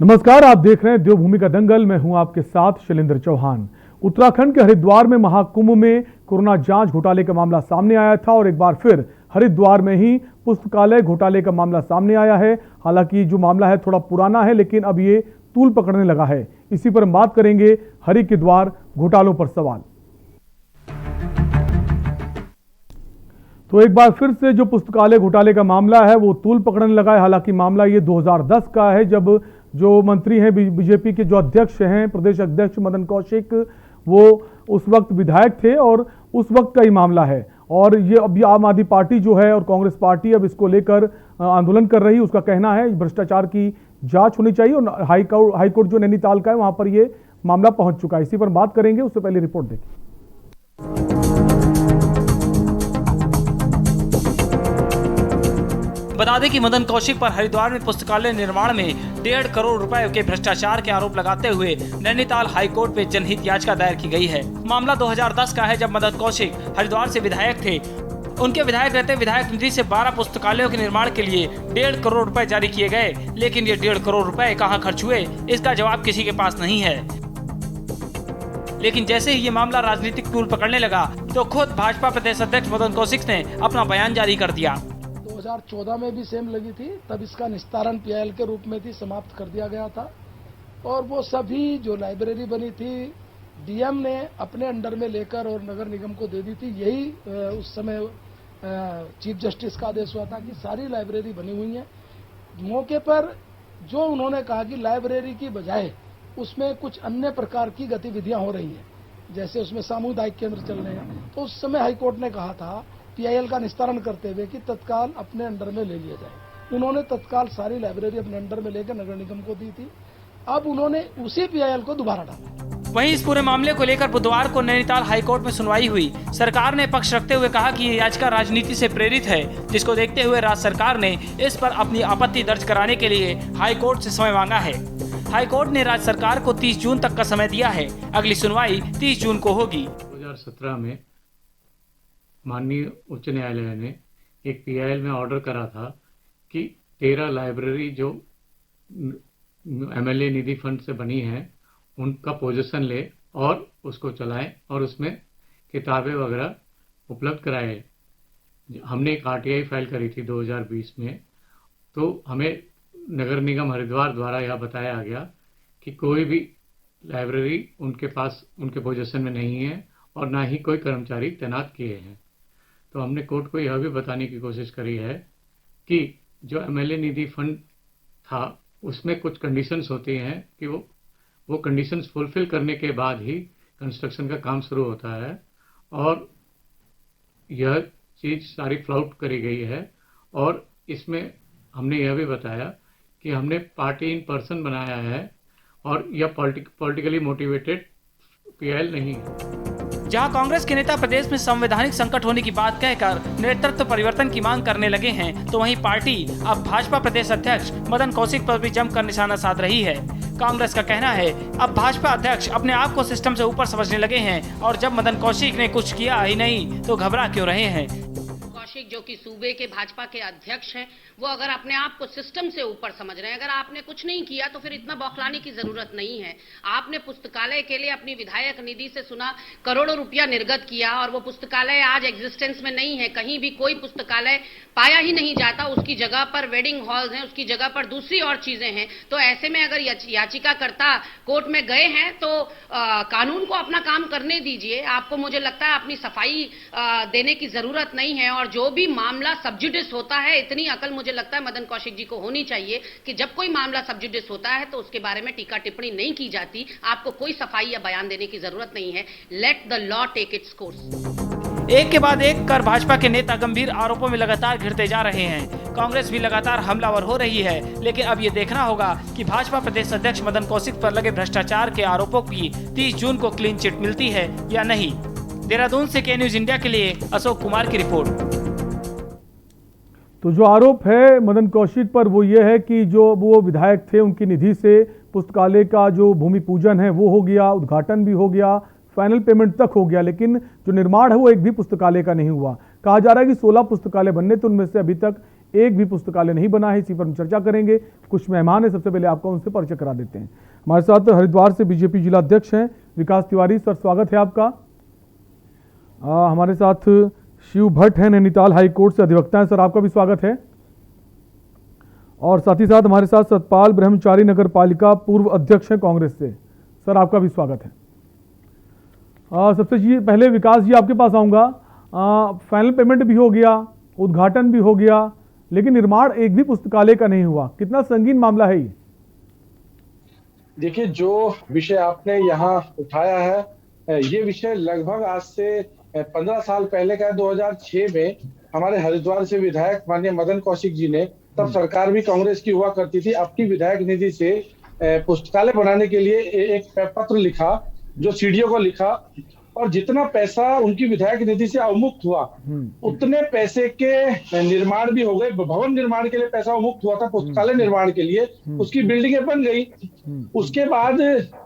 नमस्कार, आप देख रहे हैं देवभूमि का दंगल। मैं हूं आपके साथ शैलेंद्र चौहान। उत्तराखंड के हरिद्वार में महाकुंभ में कोरोना जांच घोटाले का मामला सामने आया था और एक बार फिर हरिद्वार में ही पुस्तकालय घोटाले का मामला सामने आया है। हालांकि जो मामला है थोड़ा पुराना है, लेकिन अब ये तूल पकड़ने लगा है। इसी पर हम बात करेंगे। हरिद्वार घोटालों पर सवाल। तो एक बार फिर से जो पुस्तकालय घोटाले का मामला है वो तूल पकड़ने लगा है। हालांकि मामला ये 2010 का है, जब जो मंत्री हैं बीजेपी के जो अध्यक्ष हैं, प्रदेश अध्यक्ष मदन कौशिक, वो उस वक्त विधायक थे और उस वक्त का ही मामला है। और ये अभी आम आदमी पार्टी जो है और कांग्रेस पार्टी अब इसको लेकर आंदोलन कर रही है। उसका कहना है भ्रष्टाचार की जांच होनी चाहिए और हाईकोर्ट जो नैनीताल का है वहां पर ये मामला पहुंच चुका है। इसी पर बात करेंगे, उससे पहले रिपोर्ट देखिए। बता दें कि मदन कौशिक पर हरिद्वार में पुस्तकालय निर्माण में 1.5 करोड़ रुपए के भ्रष्टाचार के आरोप लगाते हुए नैनीताल हाईकोर्ट में जनहित याचिका दायर की गई है। मामला 2010 का है, जब मदन कौशिक हरिद्वार से विधायक थे। उनके विधायक रहते विधायक निधि से 12 पुस्तकालयों के निर्माण के लिए 1.5 करोड़ रुपए जारी किए गए, लेकिन ये 1.5 करोड़ रुपए कहाँ खर्च हुए, इसका जवाब किसी के पास नहीं है। लेकिन जैसे ही ये मामला राजनीतिक तूल पकड़ने लगा तो खुद भाजपा प्रदेश अध्यक्ष मदन कौशिक ने अपना बयान जारी कर दिया। 2014 में भी सेम लगी थी, तब इसका निस्तारण पीआईएल के रूप में थी, समाप्त कर दिया गया था। और वो सभी जो लाइब्रेरी बनी थी डीएम ने अपने अंडर में लेकर और नगर निगम को दे दी थी। यही उस समय चीफ जस्टिस का आदेश हुआ था कि सारी लाइब्रेरी बनी हुई है। मौके पर जो उन्होंने कहा कि लाइब्रेरी की बजाय उसमें कुछ अन्य प्रकार की गतिविधियां हो रही हैं, जैसे उसमें सामुदायिक केंद्र चल रहे हैं, तो उस समय हाईकोर्ट ने कहा था पीआईएल का निस्तारण करते हुए कि तत्काल अपने अंडर में ले लिया जाए। उन्होंने तत्काल सारी लाइब्रेरी अपने अंडर में लेकर नगर निगम को दी थी। अब उन्होंने उसी पीआईएल को दोबारा डाला। वहीं इस पूरे मामले को लेकर बुधवार को नैनीताल हाईकोर्ट में सुनवाई हुई। सरकार ने पक्ष रखते हुए कहा कि ये याचिका राजनीति से प्रेरित है, जिसको देखते हुए राज्य सरकार ने इस पर अपनी आपत्ति दर्ज कराने के लिए हाईकोर्ट से समय मांगा है। हाईकोर्ट ने राज्य सरकार को 30 जून तक का समय दिया है। अगली सुनवाई 30 जून को होगी। 2017 में माननीय उच्च न्यायालय ने एक पीआईएल में ऑर्डर करा था कि 13 लाइब्रेरी जो एमएलए निधि फंड से बनी है उनका पोजीशन ले और उसको चलाएं और उसमें किताबें वगैरह उपलब्ध कराए। हमने एक आरटीआई फाइल करी थी 2020 में, तो हमें नगर निगम हरिद्वार द्वारा यह बताया गया कि कोई भी लाइब्रेरी उनके पास उनके पोजीशन में नहीं है और ना ही कोई कर्मचारी तैनात किए हैं। तो हमने कोर्ट को यह भी बताने की कोशिश करी है कि जो एमएलए निधि फंड था उसमें कुछ कंडीशंस होती हैं कि वो कंडीशंस फुलफिल करने के बाद ही कंस्ट्रक्शन का काम शुरू होता है, और यह चीज़ सारी फ्लाउट करी गई है। और इसमें हमने यह भी बताया कि हमने पार्टी इन पर्सन बनाया है और यह पॉलिटिकली मोटिवेटेड पीआईएल नहीं है। जहां कांग्रेस के नेता प्रदेश में संवैधानिक संकट होने की बात कहकर नेतृत्व परिवर्तन की मांग करने लगे हैं, तो वहीं पार्टी अब भाजपा प्रदेश अध्यक्ष मदन कौशिक पर भी जमकर निशाना साध रही है। कांग्रेस का कहना है अब भाजपा अध्यक्ष अपने आप को सिस्टम से ऊपर समझने लगे हैं और जब मदन कौशिक ने कुछ किया ही नहीं तो घबरा क्यों रहे हैं। कौशिक जो कि सूबे के भाजपा के अध्यक्ष हैं, वो अगर अपने आप को सिस्टम से ऊपर समझ रहे हैं, अगर आपने कुछ नहीं किया तो फिर इतना बौखलाने की जरूरत नहीं है। आपने पुस्तकालय के लिए अपनी विधायक निधि से सुना करोड़ों रुपया निर्गत किया और वो पुस्तकालय आज एग्जिस्टेंस में नहीं है। कहीं भी कोई पुस्तकालय पाया ही नहीं जाता, उसकी जगह पर वेडिंग हॉल्स हैं, उसकी जगह पर दूसरी और चीजें हैं। तो ऐसे में अगर याचिकाकर्ता कोर्ट में गए हैं तो कानून को अपना काम करने दीजिए। आपको मुझे लगता है अपनी सफाई देने की जरूरत नहीं है। और जो भी मामला सबजुडिस होता है, इतनी अकल मुझे लगता है मदन कौशिक जी को होनी चाहिए कि जब कोई मामला सबजुडिस होता है तो उसके बारे में टीका टिप्पणी नहीं की जाती। आपको कोई सफाई या बयान देने की जरूरत नहीं है। Let the law take its course. एक के बाद एक कर भाजपा के नेता गंभीर आरोपों में लगातार घिरते जा रहे हैं। कांग्रेस भी लगातार हमलावर हो रही है, लेकिन अब ये देखना होगा कि भाजपा प्रदेश अध्यक्ष मदन कौशिक पर लगे भ्रष्टाचार के आरोपों की 30 जून को क्लीन चिट मिलती है या नहीं। देहरादून से के न्यूज इंडिया के लिए अशोक कुमार की रिपोर्ट। तो जो आरोप है मदन कौशिक पर वो ये है कि जो वो विधायक थे उनकी निधि से पुस्तकालय का जो भूमि पूजन है वो हो गया, उद्घाटन भी हो गया, फाइनल पेमेंट तक हो गया, लेकिन जो निर्माण है वो एक भी पुस्तकालय का नहीं हुआ। कहा जा रहा है कि 16 पुस्तकालय बनने थे, उनमें से अभी तक एक भी पुस्तकालय नहीं बना है। इसी पर हम चर्चा करेंगे। कुछ मेहमान हैं, सबसे पहले आपका उनसे परिचय करा देते हैं। हमारे साथ हरिद्वार से बीजेपी जिला अध्यक्ष हैं विकास तिवारी। सर, स्वागत है आपका। हमारे साथ शिव भट्ट हैं, नैनीताल हाई कोर्ट से अधिवक्ता हैं। सर, आपका भी स्वागत है। और साथ ही साथ हमारे साथ सतपाल ब्रह्मचारी नगर पालिका पूर्व अध्यक्ष हैं कांग्रेस से। सर, आपका भी स्वागत है। सबसे पहले विकास जी आपके पास आऊँगा। फाइनल पेमेंट भी हो गया, उद्घाटन भी हो गया, लेकिन निर्माण एक भी पुस्तकालय का नहीं हुआ। कितना संगीन मामला है ये? देखिए, जो विषय आपने यहाँ उठाया है, ये विषय लगभग आज से 15 साल पहले का है। 2006 में हमारे हरिद्वार से विधायक माननीय मदन कौशिक जी ने, तब सरकार भी कांग्रेस की हुआ करती थी, अपनी विधायक निधि से पुस्तकालय बनाने के लिए एक पत्र लिखा, जो सीडीओ को लिखा, और जितना पैसा उनकी विधायक निधि से अवमुक्त हुआ उतने पैसे के निर्माण भी हो गए। भवन निर्माण के लिए पैसा अवमुक्त हुआ था, पुस्तकालय निर्माण के लिए उसकी बिल्डिंगें बन गई। उसके बाद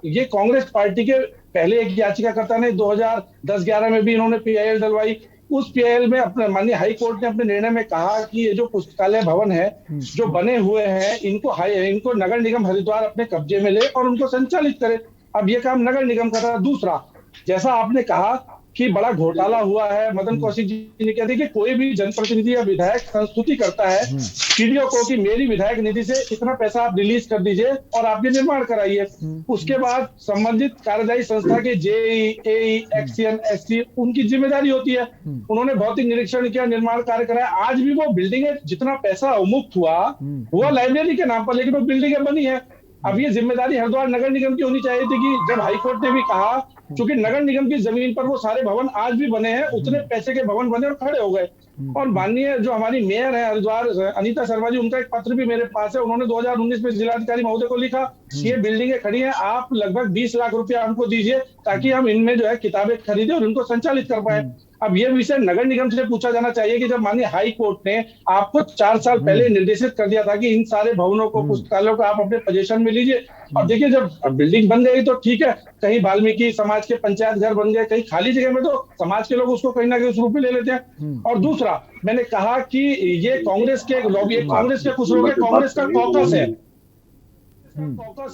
ये कांग्रेस पार्टी के पहले एक याचिकाकर्ता ने 2010-11 में भी इन्होंने पीआईएल डलवाई। उस पीआईएल में अपने माननीय हाई कोर्ट ने अपने निर्णय में कहा कि ये जो पुस्तकालय भवन है जो बने हुए हैं, इनको नगर निगम हरिद्वार अपने कब्जे में ले और उनको संचालित करे। अब ये काम नगर निगम का था। दूसरा, जैसा आपने कहा कि बड़ा घोटाला हुआ है, मदन कौशिक जी ने कहा कि कोई भी जनप्रतिनिधि या विधायक संस्तुति करता है सीडीओ को कि मेरी विधायक निधि से इतना पैसा आप रिलीज कर दीजिए और आप ये निर्माण कराइए। उसके बाद संबंधित कार्यदायी संस्था के जेई, एई, एक्सीएन, एससी उनकी जिम्मेदारी होती है। उन्होंने भौतिक निरीक्षण किया, निर्माण कार्य कराया। आज भी वो बिल्डिंगें, जितना पैसा अवमुक्त हुआ लाइब्रेरी के नाम पर, लेकिन वो बिल्डिंगें बनी है। अब ये जिम्मेदारी हरिद्वार नगर निगम की होनी चाहिए थी कि जब हाईकोर्ट ने भी कहा, क्योंकि नगर निगम की जमीन पर वो सारे भवन आज भी बने हैं, उतने पैसे के भवन बने और खड़े हो गए। और माननीय जो हमारी मेयर है हरिद्वार अनीता शर्मा जी, उनका एक पत्र भी मेरे पास है। उन्होंने 2019 में जिलाधिकारी महोदय को लिखा, ये बिल्डिंगें खड़ी हैं, आप लगभग 20 लाख रुपया हमको दीजिए ताकि हम इनमें जो है किताबें खरीदे और इनको संचालित कर पाए। अब ये विषय नगर निगम से पूछा जाना चाहिए कि जब माननीय हाई कोर्ट ने आपको 4 साल पहले निर्देशित कर दिया था कि इन सारे भवनों को, पुस्तकालयों को आप अपने पोजीशन में लीजिए। और देखिए, जब बिल्डिंग बन गई तो ठीक है, कहीं वाल्मीकि समाज के पंचायत घर बन गए, कहीं खाली जगह में तो समाज के लोग उसको कहीं ना कहीं उस रूप में ले लेते हैं। और दूसरा, मैंने कहा कि ये कांग्रेस के लॉबी, कांग्रेस के कुछ लोग, कांग्रेस का कॉकस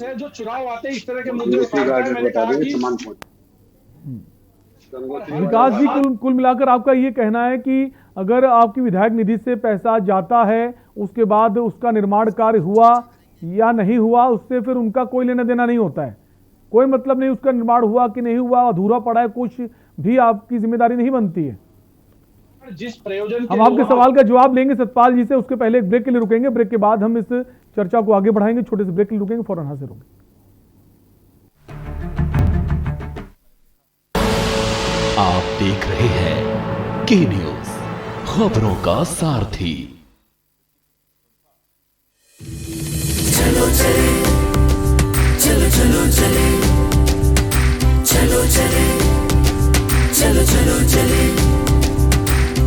है, जो चुनाव आते हैं इस तरह के मुद्दे उठाता है। मैंने कहा कि विकास जी, कुल मिलाकर आपका ये कहना है कि अगर आपकी विधायक निधि से पैसा जाता है, उसके बाद उसका निर्माण कार्य हुआ या नहीं हुआ, उससे फिर उनका कोई लेना देना नहीं होता है, कोई मतलब नहीं उसका निर्माण हुआ कि नहीं हुआ, अधूरा पड़ा है, कुछ भी आपकी जिम्मेदारी नहीं बनती है। जिस प्रयोजन हम आपके सवाल का जवाब लेंगे सतपाल जी से, उसके पहले एक ब्रेक के लिए रुकेंगे। ब्रेक के बाद हम इस चर्चा को आगे बढ़ाएंगे। छोटे से ब्रेक के लिए रुकेंगे, फौरन हाजिर होंगे। आप देख रहे हैं के न्यूज, खबरों का सारथी। चलो चले, चलो चलो चले, चलो चले, चलो चलो चले,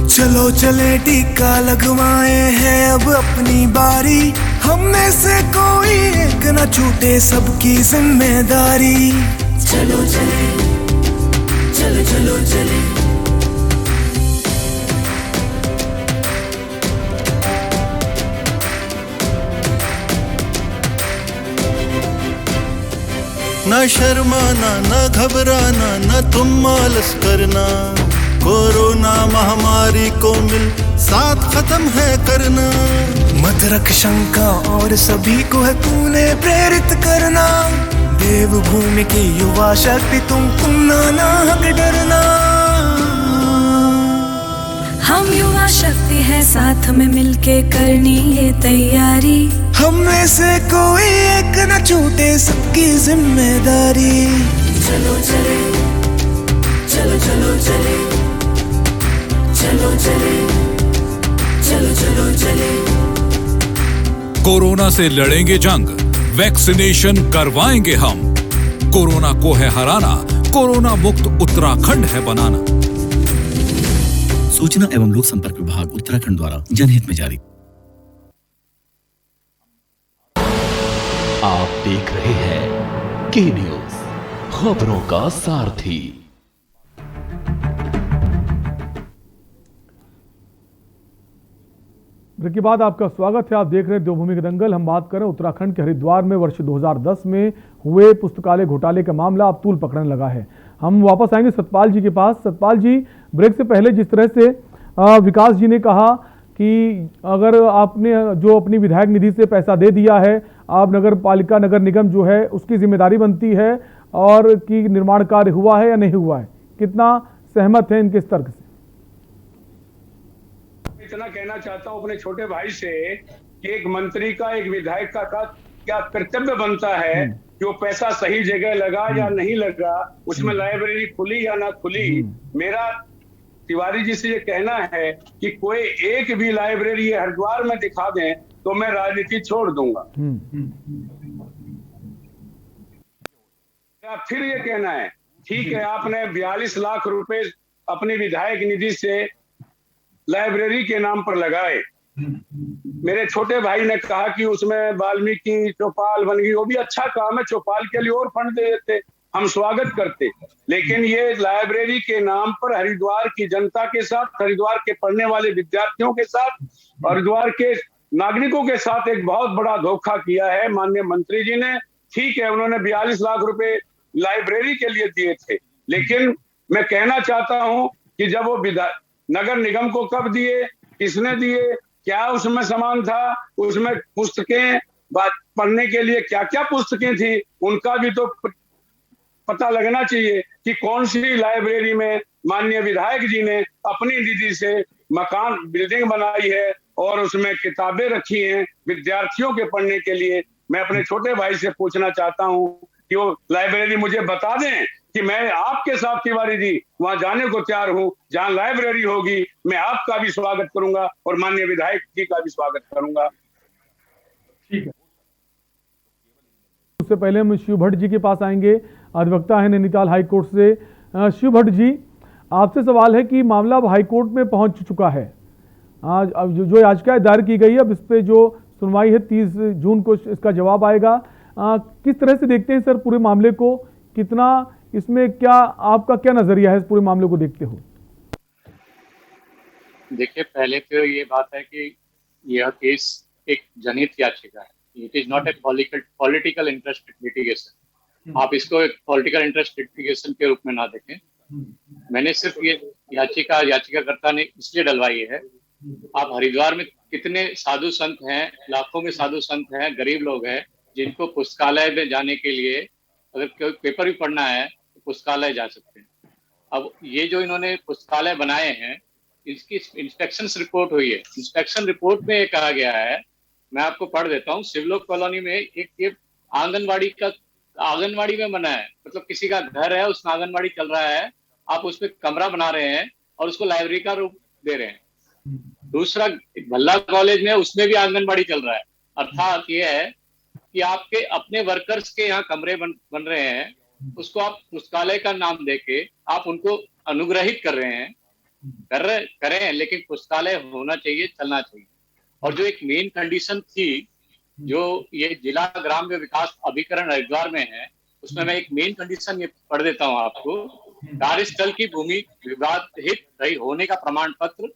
चलो चले, टीका लगवाए हैं अब अपनी बारी, हम में से कोई एक न छूटे, सबकी जिम्मेदारी। चलो चले, चलो चलो चले, न शर्माना, न घबराना, न तुम आलस करना, कोरोना महामारी को मिल साथ खत्म है करना। मत रख शंका और सभी को है तूने प्रेरित करना, देवभूमि की युवा शक्ति तुम ना हक डरना। हम युवा शक्ति है, साथ में मिलके करनी ये तैयारी, हम में से कोई एक न छूटे, सबकी जिम्मेदारी। चलो चले, चलो चलो चले, चलो चले, चलो चलो चले। कोरोना से लड़ेंगे जंग, वैक्सीनेशन करवाएंगे हम, कोरोना को है हराना, कोरोना मुक्त उत्तराखंड है बनाना। सूचना एवं लोक संपर्क विभाग उत्तराखंड द्वारा जनहित में जारी। आप देख रहे हैं के न्यूज, खबरों का सारथी। ब्रेक के बाद आपका स्वागत है। आप देख रहे हैं देवभूमि के दंगल। हम बात करें उत्तराखंड के हरिद्वार में वर्ष 2010 में हुए पुस्तकालय घोटाले का मामला अब तूल पकड़ने लगा है। हम वापस आएंगे सतपाल जी के पास। सतपाल जी, ब्रेक से पहले जिस तरह से विकास जी ने कहा कि अगर आपने जो अपनी विधायक निधि से पैसा दे दिया है, आप नगर पालिका नगर निगम जो है उसकी जिम्मेदारी बनती है, और कि निर्माण कार्य हुआ है या नहीं हुआ है, कितना सहमत है इनके तर्क से? इतना कहना चाहता हूं अपने छोटे भाई से कि एक मंत्री का, एक विधायक का क्या कर्तव्य बनता है कि वो पैसा सही जगह लगा या नहीं लगा, उसमें लाइब्रेरी खुली या ना खुली। मेरा तिवारी जी से ये कहना है कि कोई एक भी लाइब्रेरी हरिद्वार में दिखा दें तो मैं राजनीति छोड़ दूंगा। फिर ये कहना है, ठीक है आपने 42 लाख रुपए अपनी विधायक निधि से लाइब्रेरी के नाम पर लगाए। मेरे छोटे भाई ने कहा कि उसमें वाल्मीकि चौपाल बन गई, वो भी अच्छा काम है, चौपाल के लिए और फंड दे देते, हम स्वागत करते। लेकिन ये लाइब्रेरी के नाम पर हरिद्वार की जनता के साथ, हरिद्वार के पढ़ने वाले विद्यार्थियों के साथ, हरिद्वार के नागरिकों के साथ एक बहुत बड़ा धोखा किया है माननीय मंत्री जी ने। ठीक है, उन्होंने 42 लाख रुपए लाइब्रेरी के लिए दिए थे, लेकिन मैं कहना चाहता हूं कि जब वो नगर निगम को कब दिए, किसने दिए, क्या उसमें सामान था, उसमें पुस्तकें पढ़ने के लिए क्या क्या पुस्तकें थी, उनका भी तो पता लगना चाहिए कि कौन सी लाइब्रेरी में माननीय विधायक जी ने अपनी निधि से मकान बिल्डिंग बनाई है और उसमें किताबें रखी हैं विद्यार्थियों के पढ़ने के लिए। मैं अपने छोटे भाई से पूछना चाहता हूं कि वो लाइब्रेरी मुझे बता दें कि मैं आपके साथ तिवारी जी वहां जाने को तैयार हूं। जहां लाइब्रेरी होगी मैं आपका भी स्वागत करूंगा और माननीय विधायक जी का भी स्वागत करूंगा। ठीक है, उससे पहले हम शिव भट्ट जी के पास आएंगे, अधिवक्ता है नैनीताल हाईकोर्ट से। शिव भट्ट जी, आपसे सवाल है कि मामला अब हाईकोर्ट में पहुंच चुका है। आज अब जो याचिका दायर की गई है, अब इस पे जो सुनवाई है 30 जून को इसका जवाब आएगा। किस तरह से देखते हैं सर पूरे मामले को, कितना इसमें क्या आपका क्या नजरिया है इस पूरे मामले को देखते हो? देखिए, पहले तो ये बात है कि यह केस एक जनहित याचिका है। It is not a political interest litigation. आप इसको एक पॉलिटिकल इंटरेस्ट लिटिगेशन के रूप में ना देखें। मैंने सिर्फ ये याचिकाकर्ता ने इसलिए डलवाई है, आप हरिद्वार में कितने साधु संत हैं, लाखों में साधु संत हैं, गरीब लोग हैं जिनको पुस्तकालय में जाने के लिए अगर कोई पेपर भी पढ़ना है तो पुस्तकालय जा सकते हैं। अब ये जो इन्होंने पुस्तकालय बनाए हैं, इसकी इंस्पेक्शन रिपोर्ट हुई है। इंस्पेक्शन रिपोर्ट में ये कहा गया है, मैं आपको पढ़ देता हूँ। शिवलोक कॉलोनी में एक ये आंगनवाड़ी में बना है, मतलब किसी का घर है उसमें आंगनवाड़ी चल रहा है, आप उसमें कमरा बना रहे हैं और उसको लाइब्रेरी का रूप दे रहे हैं। दूसरा भल्ला कॉलेज में, उसमें भी आंगनबाड़ी चल रहा है। अर्थात ये है कि आपके अपने वर्कर्स के यहाँ कमरे बन रहे हैं, उसको आप पुस्तकालय का नाम देके आप उनको अनुग्रहित कर रहे हैं, करें, लेकिन पुस्तकालय होना चाहिए, चलना चाहिए। और जो एक मेन कंडीशन थी, जो ये जिला ग्राम्य विकास अभिकरण हरिद्वार में है, उसमें मैं एक मेन कंडीशन ये पढ़ देता हूँ आपको। कार्यस्थल की भूमि विवादित रही होने का प्रमाण पत्र,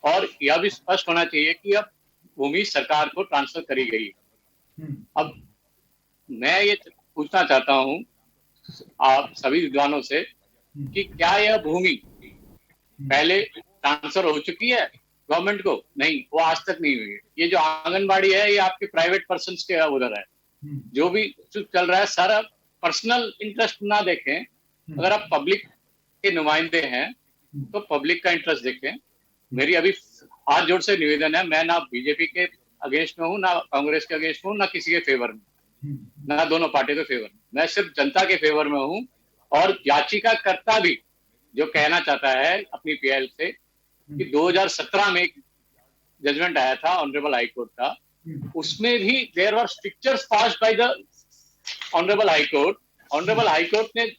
और यह भी स्पष्ट होना चाहिए कि अब भूमि सरकार को ट्रांसफर करी गई है। अब मैं ये पूछना चाहता हूं आप सभी विद्वानों से कि क्या यह भूमि पहले ट्रांसफर हो चुकी है गवर्नमेंट को? नहीं, वो आज तक नहीं हुई है। ये जो आंगनबाड़ी है, ये आपके प्राइवेट पर्सन के उधर है। जो भी चल रहा है सारा पर्सनल इंटरेस्ट ना देखें। अगर आप पब्लिक के नुमाइंदे हैं तो पब्लिक का इंटरेस्ट देखें। मेरी अभी हाथ जोड़ से निवेदन है, मैं ना बीजेपी के अगेंस्ट में हूँ, ना कांग्रेस के अगेंस्ट में हूँ, ना किसी के फेवर में, ना दोनों पार्टी के फेवर में। मैं सिर्फ जनता के फेवर में हूँ। और याचिकाकर्ता भी जो कहना चाहता है अपनी पीएल से कि 2017 में एक जजमेंट आया था ऑनरेबल हाईकोर्ट का, उसमें भी there were strictures passed by the honourable high court. Honourable high court ने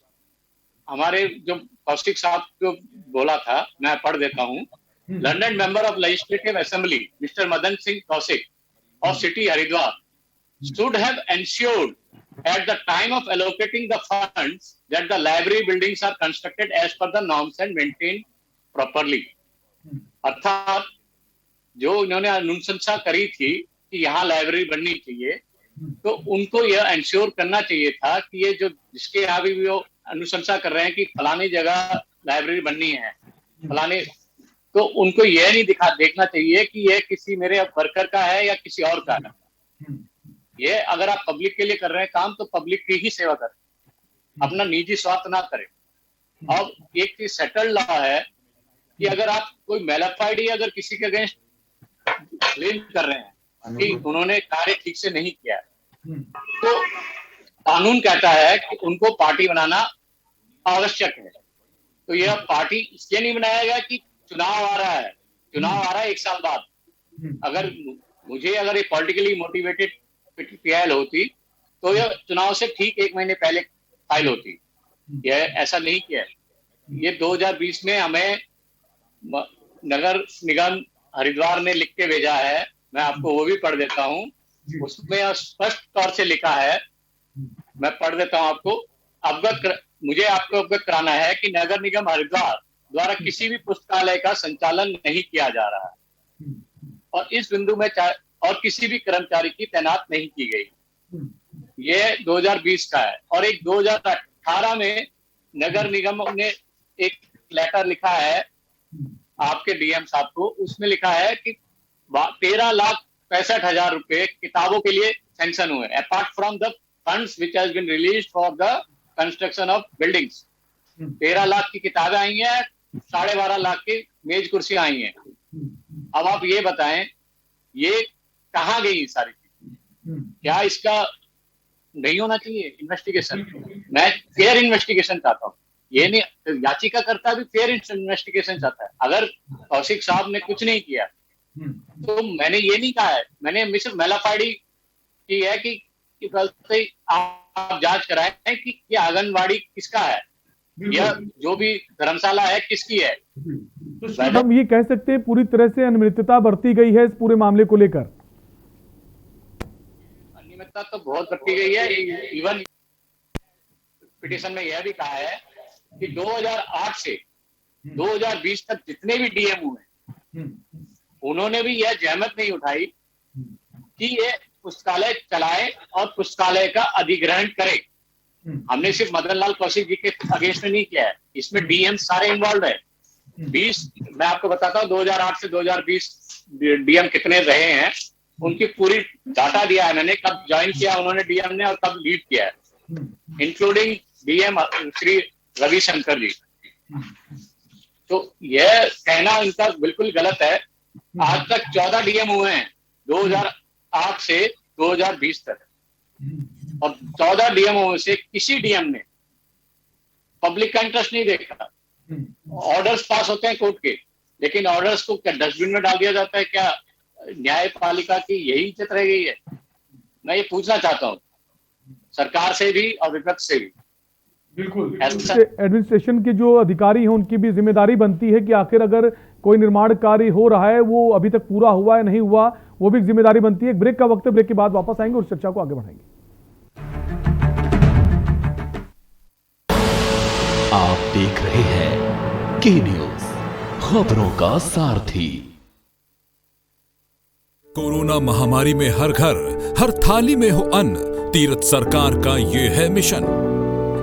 हमारे जो कौशिक साहब को बोला था, मैं पढ़ देता हूँ। London member of legislative assembly mister Madan Singh Kaushik of city Haridwar should have ensured at the time of allocating the funds that the library buildings are constructed as per the norms and maintained properly. अर्थात जो इन्होंने अनुशंसा करी थी कि यहाँ library बननी चाहिए, तो उनको यह इंश्योर करना चाहिए था कि ये जो जिसके यहाँ भी वो अनुशंसा कर रहे हैं कि फलानी जगह लाइब्रेरी बननी है फलाने, तो उनको यह नहीं देखना चाहिए कि ये किसी मेरे वर्कर का है या किसी और का है। ये अगर आप पब्लिक के लिए कर रहे हैं काम, तो पब्लिक की ही सेवा करें, अपना निजी स्वार्थ ना करें। अब एक चीज सेटल्ड लॉ है कि अगर आप कोई मेलाफाइड अगर किसी के अगेंस्ट क्लेम कर रहे हैं कि उन्होंने कार्य ठीक से नहीं किया, तो कानून कहता है कि उनको पार्टी बनाना आवश्यक है। तो यह पार्टी इसलिए नहीं बनाया गया कि चुनाव आ रहा है 1 साल बाद। अगर ये पॉलिटिकली मोटिवेटेड पीआईएल होती तो यह चुनाव से ठीक 1 महीने पहले फाइल होती। यह ऐसा नहीं किया है। ये 2020 में हमें नगर निगम हरिद्वार ने लिख के भेजा है, मैं आपको वो भी पढ़ देता हूँ। उसमें स्पष्ट तौर से लिखा है, मैं पढ़ देता हूँ आपको। मुझे आपको अवगत कराना है कि नगर निगम हरिद्वार द्वारा किसी भी पुस्तकालय का संचालन नहीं किया जा रहा है और इस बिंदु में और किसी भी कर्मचारी की तैनात नहीं की गई। ये 2020 का है। और एक 2018 में नगर निगम ने एक लेटर लिखा है आपके डीएम साहब को, उसमें लिखा है कि 13,65,000 रुपए किताबों के लिए सैंक्शन हुए, apart from the funds which has been released for the construction of buildings. 13 lakh की किताबें आई हैं, 12.5 लाख की मेज कुर्सी आई हैं। अब आप ये बताएं, ये कहाँ गई सारी चीजें? क्या इसका नहीं होना चाहिए इन्वेस्टिगेशन? मैं फेयर इन्वेस्टिगेशन चाहता हूँ, ये नहीं याचिकाकर्ता भी फेयर इन्वेस्टिगेशन चाहता है। अगर कौशिक साहब ने कुछ नहीं किया तो मैंने ये नहीं कहा है, मैंने सिर्फ मेलाफाड़ी की है कि आप जांच कराएं कि ये आंगनबाड़ी किसका है, या जो भी धर्मशाला है किसकी है। तो हम ये कह सकते हैं पूरी तरह से अनियमितता बरती गई है इस पूरे मामले को लेकर। अनियमितता तो बहुत बरती गई है। इवन पिटीशन में यह भी कहा है कि 2008 से 2020 तक जितने भी डीएम हुए उन्होंने भी यह जहमत नहीं उठाई कि ये पुस्तकालय चलाए और पुस्तकालय का अधिग्रहण करे। हमने सिर्फ मदन लाल कौशिक जी के अगेंस्ट में नहीं किया है, इसमें डीएम सारे इन्वॉल्व है। 20 मैं आपको बताता हूँ 2008 से 2020 डीएम कितने रहे हैं, उनकी पूरी डाटा दिया है मैंने, कब ज्वाइन किया उन्होंने डीएम ने और कब लीड किया है, इंक्लूडिंग डीएम श्री रविशंकर जी। तो यह कहना इनका बिल्कुल गलत है। आज तक 14 डीएम हुए हैं 2008 से 2020 तक, और 14 डीएमओ में से किसी डीएम ने पब्लिक का इंटरेस्ट नहीं देखा। ऑर्डर्स पास होते हैं कोर्ट के, लेकिन ऑर्डर्स को क्या डस्टबिन में डाल दिया जाता है? क्या न्यायपालिका की यही इज्जत रह गई है? मैं ये पूछना चाहता हूँ सरकार से भी और विपक्ष से भी। बिल्कुल एडमिनिस्ट्रेशन के जो अधिकारी हैं उनकी भी जिम्मेदारी बनती है कि आखिर अगर कोई निर्माण कार्य हो रहा है वो अभी तक पूरा हुआ है नहीं हुआ, वो भी जिम्मेदारी बनती है। ब्रेक का वक्त है, ब्रेक के बाद वापस आएंगे और चर्चा को आगे बढ़ाएंगे। आप देख रहे हैं के न्यूज, खबरों का सारथी। कोरोना महामारी में हर घर हर थाली में हो अन्न, तीरथ सरकार का ये है मिशन।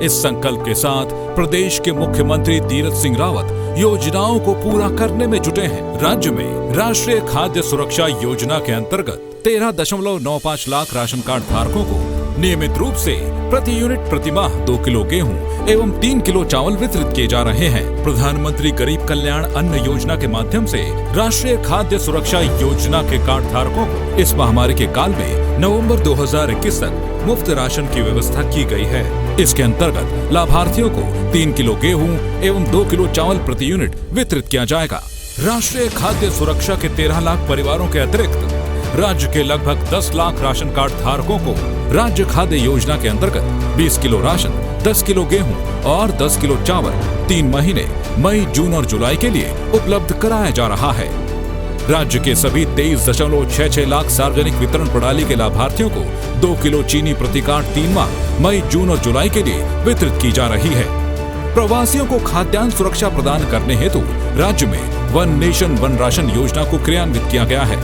इस संकल्प के साथ प्रदेश के मुख्यमंत्री तीरथ सिंह रावत योजनाओं को पूरा करने में जुटे हैं। राज्य में राष्ट्रीय खाद्य सुरक्षा योजना के अंतर्गत 13.95 लाख राशन कार्ड धारकों को नियमित रूप से प्रति यूनिट प्रतिमाह 2 किलो गेहूं एवं 3 किलो चावल वितरित किए जा रहे हैं। प्रधानमंत्री गरीब कल्याण अन्न योजना के माध्यम से राष्ट्रीय खाद्य सुरक्षा योजना के कार्ड धारकों को इस महामारी के काल में नवंबर 2021 तक मुफ्त राशन की व्यवस्था की गई है। इसके अंतर्गत लाभार्थियों को 3 किलो गेहूं एवं 2 किलो चावल प्रति यूनिट वितरित किया जाएगा। राष्ट्रीय खाद्य सुरक्षा के 13 लाख परिवारों के अतिरिक्त राज्य के लगभग 10 लाख राशन कार्ड धारकों को राज्य खाद्य योजना के अंतर्गत 20 किलो राशन, 10 किलो गेहूं और 10 किलो चावल 3 महीने मई, जून और जुलाई के लिए उपलब्ध कराया जा रहा है। राज्य के सभी 23.66 लाख सार्वजनिक वितरण प्रणाली के लाभार्थियों को 2 किलो चीनी प्रति कार्ड 3 माह मई, जून और जुलाई के लिए वितरित की जा रही है। प्रवासियों को खाद्यान्न सुरक्षा प्रदान करने हेतु राज्य में वन नेशन वन राशन योजना को क्रियान्वित किया गया है।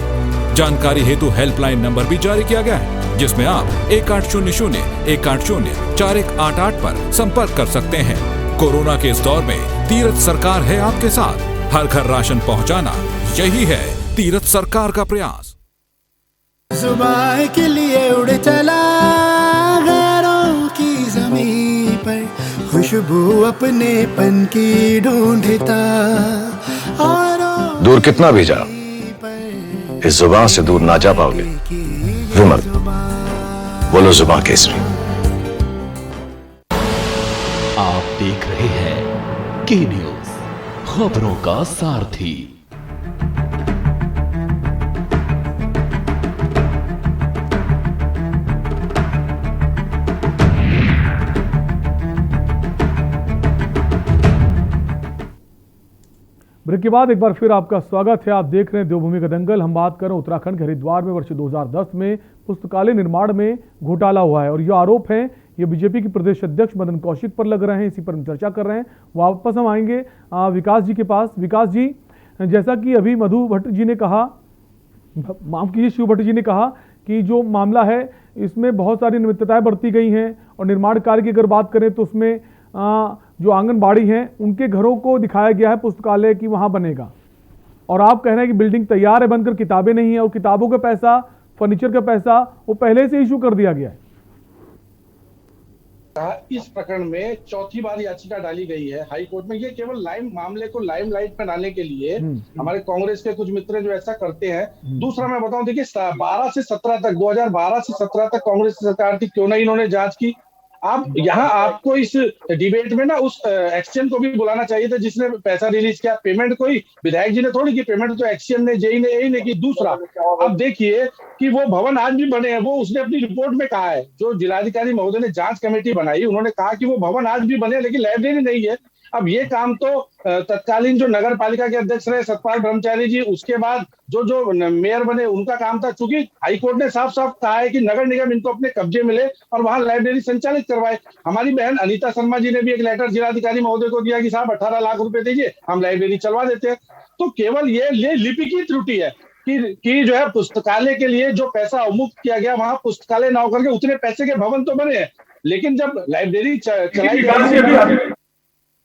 जानकारी हेतु हेल्पलाइन नंबर भी जारी किया गया है, जिसमें आप 1800-180-4188 पर संपर्क कर सकते हैं। कोरोना के इस दौर में तीरथ सरकार है आपके साथ। हर घर राशन पहुंचाना, यही है तीरथ सरकार का प्रयास। जुबान के लिए उड़ चला गैरों की ज़मीं पर, खुशबू अपने पन की ढूंढता। दूर कितना भी जाओ, इस जुबान से दूर ना जा पाओगे। विमल, बोलो जुबान केसरी। आप देख रहे हैं के न्यूज, खबरों का सारथी। ब्रेक के बाद एक बार फिर आपका स्वागत है। आप देख रहे हैं देवभूमि का दंगल। हम बात कर रहे हैं उत्तराखंड के हरिद्वार में वर्ष 2010 में पुस्तकालय निर्माण में घोटाला हुआ है और ये आरोप है ये बीजेपी के प्रदेश अध्यक्ष मदन कौशिक पर लग रहे हैं। इसी पर हम चर्चा कर रहे हैं। वापस हम आएंगे विकास जी के पास। विकास जी, जैसा कि अभी मधु भट्ट जी ने कहा, माफ कीजिए शिव भट्ट जी ने कहा कि जो मामला है इसमें बहुत सारी अनियमितताएं बरती गई हैं और निर्माण कार्य की अगर बात करें तो उसमें जो आंगनबाड़ी हैं उनके घरों को दिखाया गया है पुस्तकालय की वहां बनेगा, और आप कह रहे हैं कि बिल्डिंग तैयार है बनकर, किताबें नहीं है, और किताबों का पैसा, फर्नीचर का पैसा वो पहले से इशू कर दिया गया है। इस प्रकरण में चौथी बार याचिका डाली गई है हाई कोर्ट में। ये केवल मामले को लाइमलाइट में लाने के लिए हमारे कांग्रेस के कुछ मित्र जो ऐसा करते हैं। दूसरा मैं बताऊं, देखिए 12 से 17 तक 2012 से 17 तक कांग्रेस सरकार थी, क्यों नहीं इन्होंने जांच की। आप यहाँ आपको इस डिबेट में ना उस एक्सचेंज को भी बुलाना चाहिए था जिसने पैसा रिलीज किया। पेमेंट कोई विधायक जी ने थोड़ी की, पेमेंट तो एक्सचेंज ने, जेई ने, यही ने की। दूसरा, अब देखिए कि वो भवन आज भी बने हैं, वो उसने अपनी रिपोर्ट में कहा है। जो जिलाधिकारी महोदय ने जांच कमेटी बनाई, उन्होंने कहा कि वो भवन आज भी बने लेकिन लाइब्रेरी नहीं है। अब ये काम तो तत्कालीन जो नगर पालिका के अध्यक्ष रहे सतपाल ब्रह्मचारी जी, उसके बाद जो मेयर बने उनका काम था। चूंकि हाईकोर्ट ने साफ साफ कहा है कि नगर निगम इनको अपने कब्जे मिले और वहां लाइब्रेरी संचालित करवाए। हमारी बहन अनीता शर्मा जी ने भी एक लेटर जिलाधिकारी महोदय को दिया कि साहब 18 लाख रुपए दीजिए, हम लाइब्रेरी चलवा देते हैं। तो केवल ये लिपि की त्रुटि है कि जो है पुस्तकालय के लिए जो पैसा अवमुक्त किया गया, वहां पुस्तकालय न होकर के उतने पैसे के भवन तो बने हैं, लेकिन जब लाइब्रेरी चलाई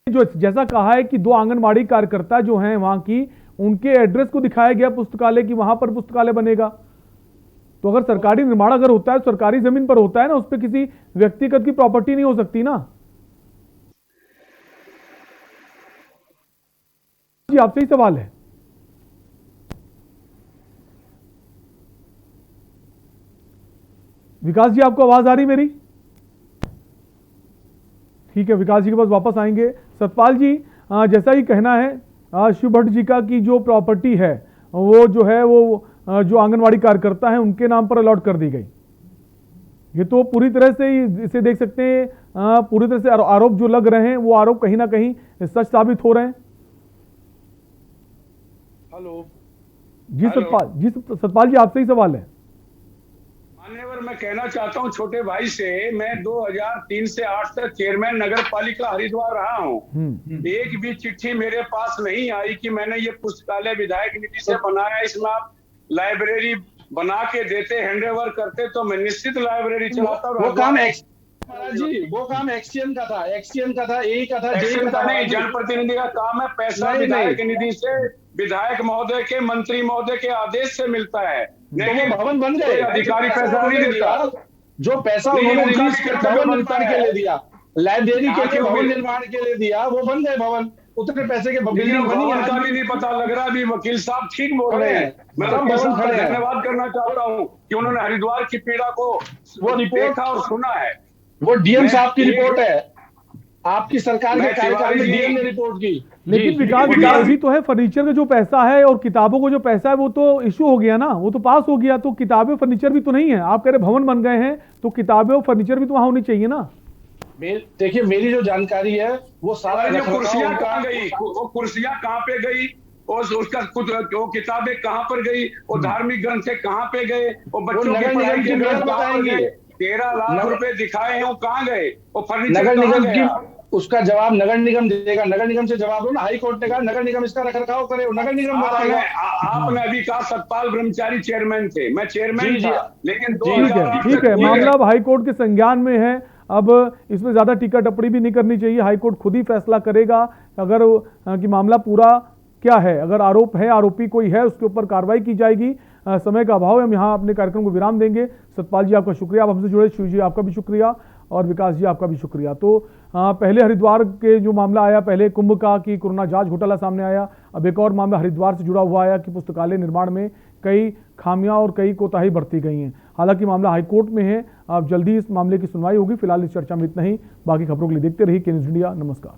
जो जैसा कहा है कि 2 आंगनबाड़ी कार्यकर्ता जो हैं वहां की, उनके एड्रेस को दिखाया गया पुस्तकालय की वहां पर पुस्तकालय बनेगा। तो अगर सरकारी निर्माण अगर होता है, सरकारी जमीन पर होता है ना, उस पर किसी व्यक्तिगत की प्रॉपर्टी नहीं हो सकती ना। जी आपसे ही सवाल है। विकास जी, आपको आवाज आ रही मेरी? ठीक है, विकास जी के पास वापस आएंगे। सतपाल जी, जैसा ही कहना है शिव भट्ट जी का कि जो प्रॉपर्टी है वो जो है वो जो आंगनवाड़ी कार्यकर्ता हैं उनके नाम पर अलॉट कर दी गई। ये तो पूरी तरह से इसे देख सकते हैं, पूरी तरह से आरोप जो लग रहे हैं वो आरोप कहीं ना कहीं सच साबित हो रहे हैं। हेलो जी सतपाल जी, आपसे ही सवाल है। मान्यवर, मैं कहना चाहता हूं छोटे भाई से, मैं 2003 से 8 तक चेयरमैन नगर पालिका हरिद्वार रहा हूं। एक भी चिट्ठी मेरे पास नहीं आई कि मैंने ये पुस्तकालय विधायक निधि से बनाया, इसमें आप लाइब्रेरी बना के देते, हैंडओवर करते तो मैं निश्चित लाइब्रेरी चलाता। वो काम एक्सचेंज का था, यही का था, नहीं, जनप्रतिनिधि का काम है। पैसा विधायक निधि से विधायक महोदय के, मंत्री महोदय के आदेश से मिलता है। तो वो भवन बन गए, अधिकारी पैसा नहीं देता। जो पैसा उन्होंने रिलीज कर भवन निर्माण के लिए दिया, लाइब्रेरी के भवन निर्माण के लिए दिया, वो बन गए भवन। उतने पैसे के बिल्डिंग बनी है, का भी नहीं पता लग रहा। अभी वकील साहब ठीक बोल रहे हैं। मैं धन्यवाद करना चाहता हूँ कि उन्होंने हरिद्वार की पीड़ा को वो देखा और सुना है। वो डीएम साहब की रिपोर्ट है, आपकी सरकार के कार्यकाल में डीएम ने रिपोर्ट की। लेकिन विकास भी तो है, फर्नीचर का जो पैसा है और किताबों को जो पैसा है वो तो इशू हो गया ना, वो तो पास हो गया। तो किताबें फर्नीचर भी तो नहीं है। आप कह रहे भवन बन गए हैं तो किताबें और फर्नीचर भी तो वहां होनी चाहिए ना। देखिए, मेरी जो जानकारी है वो सारा कुर्सियां कहाँ गई, वो कुर्सियां कहाँ पे गई, और उसका वो किताबें कहाँ पर गई, वो धार्मिक ग्रंथ कहाँ पे गए, वो बच्चों की पढ़ाई के ग्रंथ कहाँ पर गए। 13 लाख रुपए दिखाए हैं, वो कहाँ गए, वो फर्नीचर कहाँ गया? उसका जवाब नगर निगम देगा। नगर निगम से जवाब लो ना, हाई कोर्ट ने कहा नगर निगम इसका रखरखाव करे, नगर निगम बताएगा। आपने अभी कहा सतपाल ब्रह्मचारी चेयरमैन थे, मैं चेयरमैन था, लेकिन ठीक है, मामला अब हाईकोर्ट के संज्ञान में है। अब इसमें ज्यादा टीका टिप्पणी भी नहीं करनी चाहिए, हाईकोर्ट खुद ही फैसला करेगा अगर कि मामला पूरा क्या है। अगर आरोप है, आरोपी कोई है, उसके ऊपर कार्रवाई की जाएगी। समय का अभाव है, हम यहाँ अपने कार्यक्रम को विराम देंगे। सतपाल जी आपका शुक्रिया, आप हमसे जुड़े। शिव जी आपका भी शुक्रिया और विकास जी आपका भी शुक्रिया। तो पहले हरिद्वार के जो मामला आया, पहले कुंभ का कि कोरोना जांच घोटाला सामने आया, अब एक और मामला हरिद्वार से जुड़ा हुआ आया कि पुस्तकालय निर्माण में कई खामियां और कई कोताही बरती गई हैं। हालांकि मामला हाईकोर्ट में है, अब जल्दी इस मामले की सुनवाई होगी। फिलहाल इस चर्चा में इतना ही। बाकी खबरों के लिए देखते रहिए के न्यूज़ इंडिया। नमस्कार।